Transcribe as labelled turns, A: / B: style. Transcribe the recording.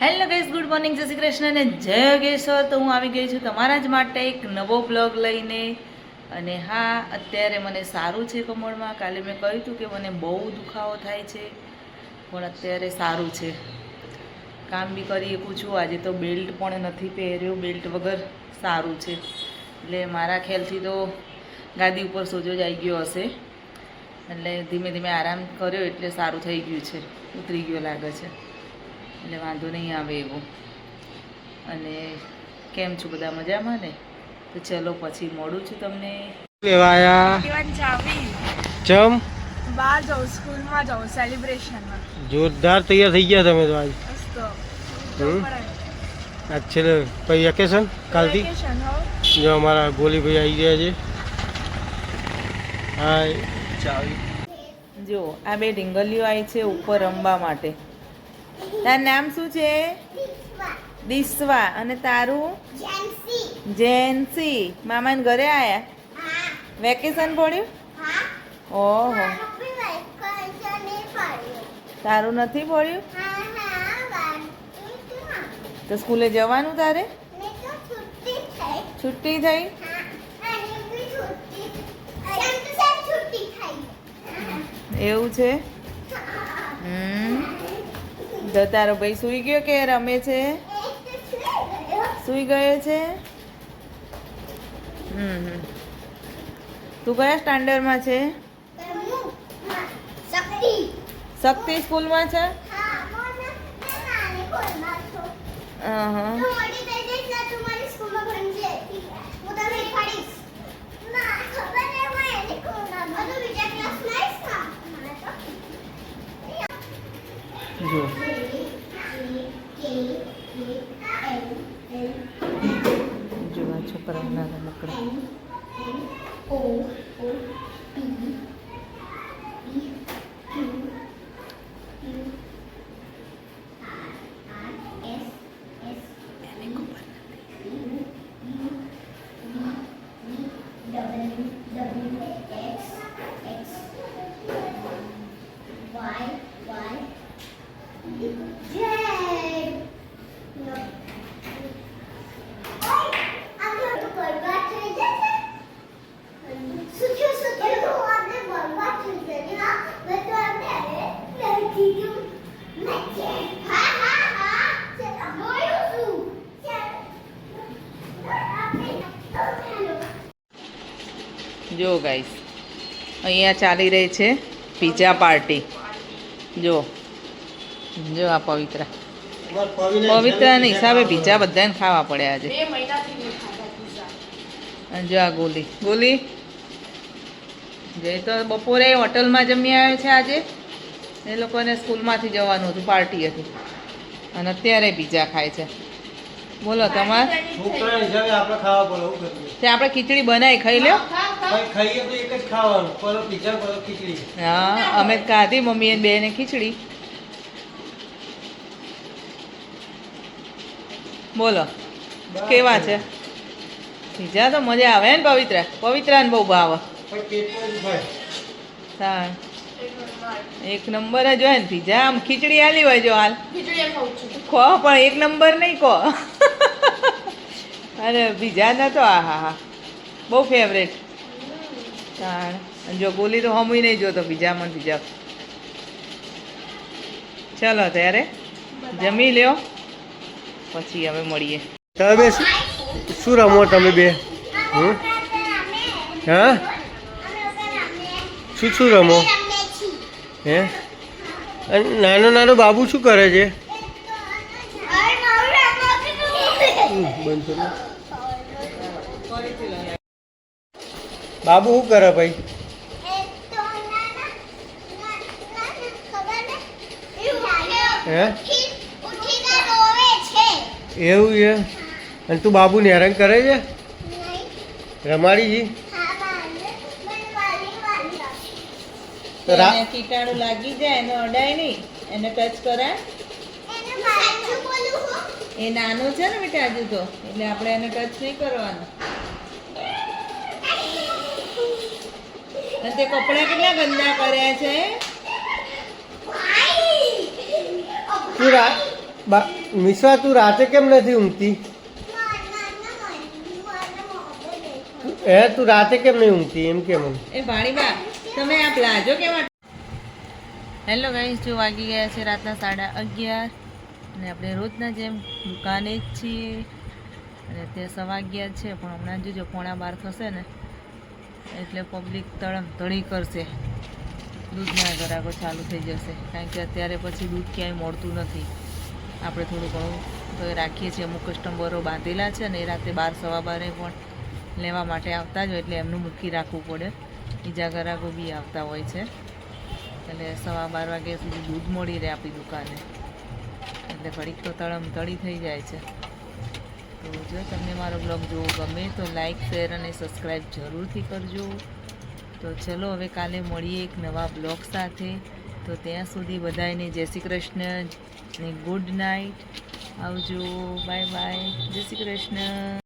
A: Hello guys, good morning, જય શ્રી કૃષ્ણ અને જય યોગેશ્વર. તો હું આવી ગઈ છું તમારા જ માટે એક નવો બ્લોગ લઈને. અને હા, અત્યારે મને સારું છે કમળમાં. કાલે મેં કહ્યું હતું કે મને બહુ દુખાવો થાય છે, પણ અત્યારે સારું છે. કામ બી કરી શકું છું. આજે તો બેલ્ટ પણ નથી પહેર્યો, બેલ્ટ વગર સારું છે. એટલે મારા ખ્યાલથી તો ગાદી ઉપર સોજો જ આવી ગયો હશે. એટલે ધીમે ધીમે આરામ કર્યો એટલે સારું થઈ ગયું છે, ઉતરી ગયો લાગે છે. એટલે વાંધો નહીં આવે એવો. અને કેમ છો બધા, મજામાં ને? તો ચલો પછી મળું છું તમને.
B: લેવાયા ચમ
C: બહાર જાઉં, સ્કૂલમાં જાઉં, સેલિબ્રેશનમાં.
B: જોરદાર તૈયાર થઈ ગયા તમે તો આજ. આજ છે પછી વેકેશન કાલથી. જો અમારા ગોલીભાઈ આવી ગયા છે. હાય ચાવી.
A: જો આ બે ઢીંગલીઓ આવી છે ઉપર રમવા માટે. તારું નામ શું છે? દિસ્વા. અને તારું? જેન્સી. મામાને ઘરે આયા? વેકેશન પડ્યું? ઓહો, તારું નથી પડ્યું? તો સ્કૂલે જવાનું તારે? છુટ્ટી થઈ? એવું છે? તો તારો ભાઈ સૂઈ ગયો કે રમે છે? સૂઈ ગયો છે. તું કયા સ્ટાન્ડર્ડમાં છે? શક્તિ સ્કૂલમાં છે. જો જો આ છોકરાઓના રમકડા. જો ગાઈસ, અહીંયા ચાલી રહી છે પિઝા પાર્ટી. જો જો આ પવિત્ર પવિત્રના હિસાબે પિઝા બધાને ખાવા પડ્યા આજે. અને જો આ ગોલી ગોલી જે તો બપોરે હોટલમાં જમી આવ્યો છે. આજે એ લોકોને સ્કૂલમાંથી જવાનું હતું, પાર્ટી હતી, અને અત્યારે પિઝા ખાય છે. બોલો તમારે તે આપણે ખીચડી બનાવી ખાઈ લ્યો. હા, અમે ખાધી મમ્મી બે ને ખીચડી. બોલો કેવા છે પીઝા? તો મજા આવે ને પવિત્ર? પવિત્રાને બહુ ભાવે. હા, એક નંબર જ હોય ને પીઝા. આમ ખીચડી આલી હોય જો હાલ ખો, પણ એક નંબર નહીં કહો. અરે પીઝા નતો. હા હા હા, બહુ ફેવરેટ. તાણ જો ગોલી તો હમુય નહીં જોતો પીઝા મને પીઝા. ચલો ત્યારે જમી લ્યો, પછી હવે મળીએ.
B: તમે શું રમો તમે બે? હા, શું શું રમો? હે, નાનો નાનો બાબુ શું કરે છે? બાબુ શું કરે ભાઈ? હે, એવું છે? અને તું બાબુને હેરાન કરે છે? રમાડી જી
A: કીટાણુ લાગી જાય એને અડાય નહીં, એને ટચ કરાય. એ નાનો છે ને બેટા હજુ તો, એટલે આપણે એને ટચ નહીં કરવાનું. અને તે કપડા કેટલા ગંદા કર્યા છે.
B: મિશ્રા તું રાતે કેમ નથી ઊંઘતી? તું રાતે કેમ નહીં ઊંઘતી એમ કે મને.
A: એ ભાણીબા તમે આ પ્લાઝો કેવા. હેલો ગાઈસ, જો વાગી ગયા છે રાતના 11:30 અને આપણે રોજના જેમ દુકાને જ છીએ અને તે 11:15 છે, પણ હમણાં જોજો 11:15 થશે ને એટલે પબ્લિક તડી કરશે, દૂધના ગ્રાહકો ચાલુ થઈ જશે, કારણ કે અત્યારે પછી દૂધ ક્યાંય મળતું નથી. આપણે થોડું ઘણું તો એ રાખીએ છીએ, અમુક કસ્ટમરો બાંધેલા છે ને એ રાતે 12-12 પણ લેવા માટે આવતા જ હોય એટલે એમનું મૂકી રાખવું પડે. બીજા ગ્રાહકો બી આવતા હોય છે એટલે 12:15 વાગ્યા સુધી દૂધ મળી રહે આપણી દુકાને, એટલે ઘડીક તો તડી થઈ જાય છે. તો જો તમને મારો બ્લોગ જોવો ગમે તો લાઈક, શેર અને સબસ્ક્રાઈબ જરૂરથી કરજો. તો ચલો હવે કાલે મળીએ એક નવા બ્લોગ સાથે. તો ત્યાં સુધી બધાને જય શ્રી કૃષ્ણ અને ગુડ નાઇટ. આવજો, બાય બાય, જય શ્રી કૃષ્ણ.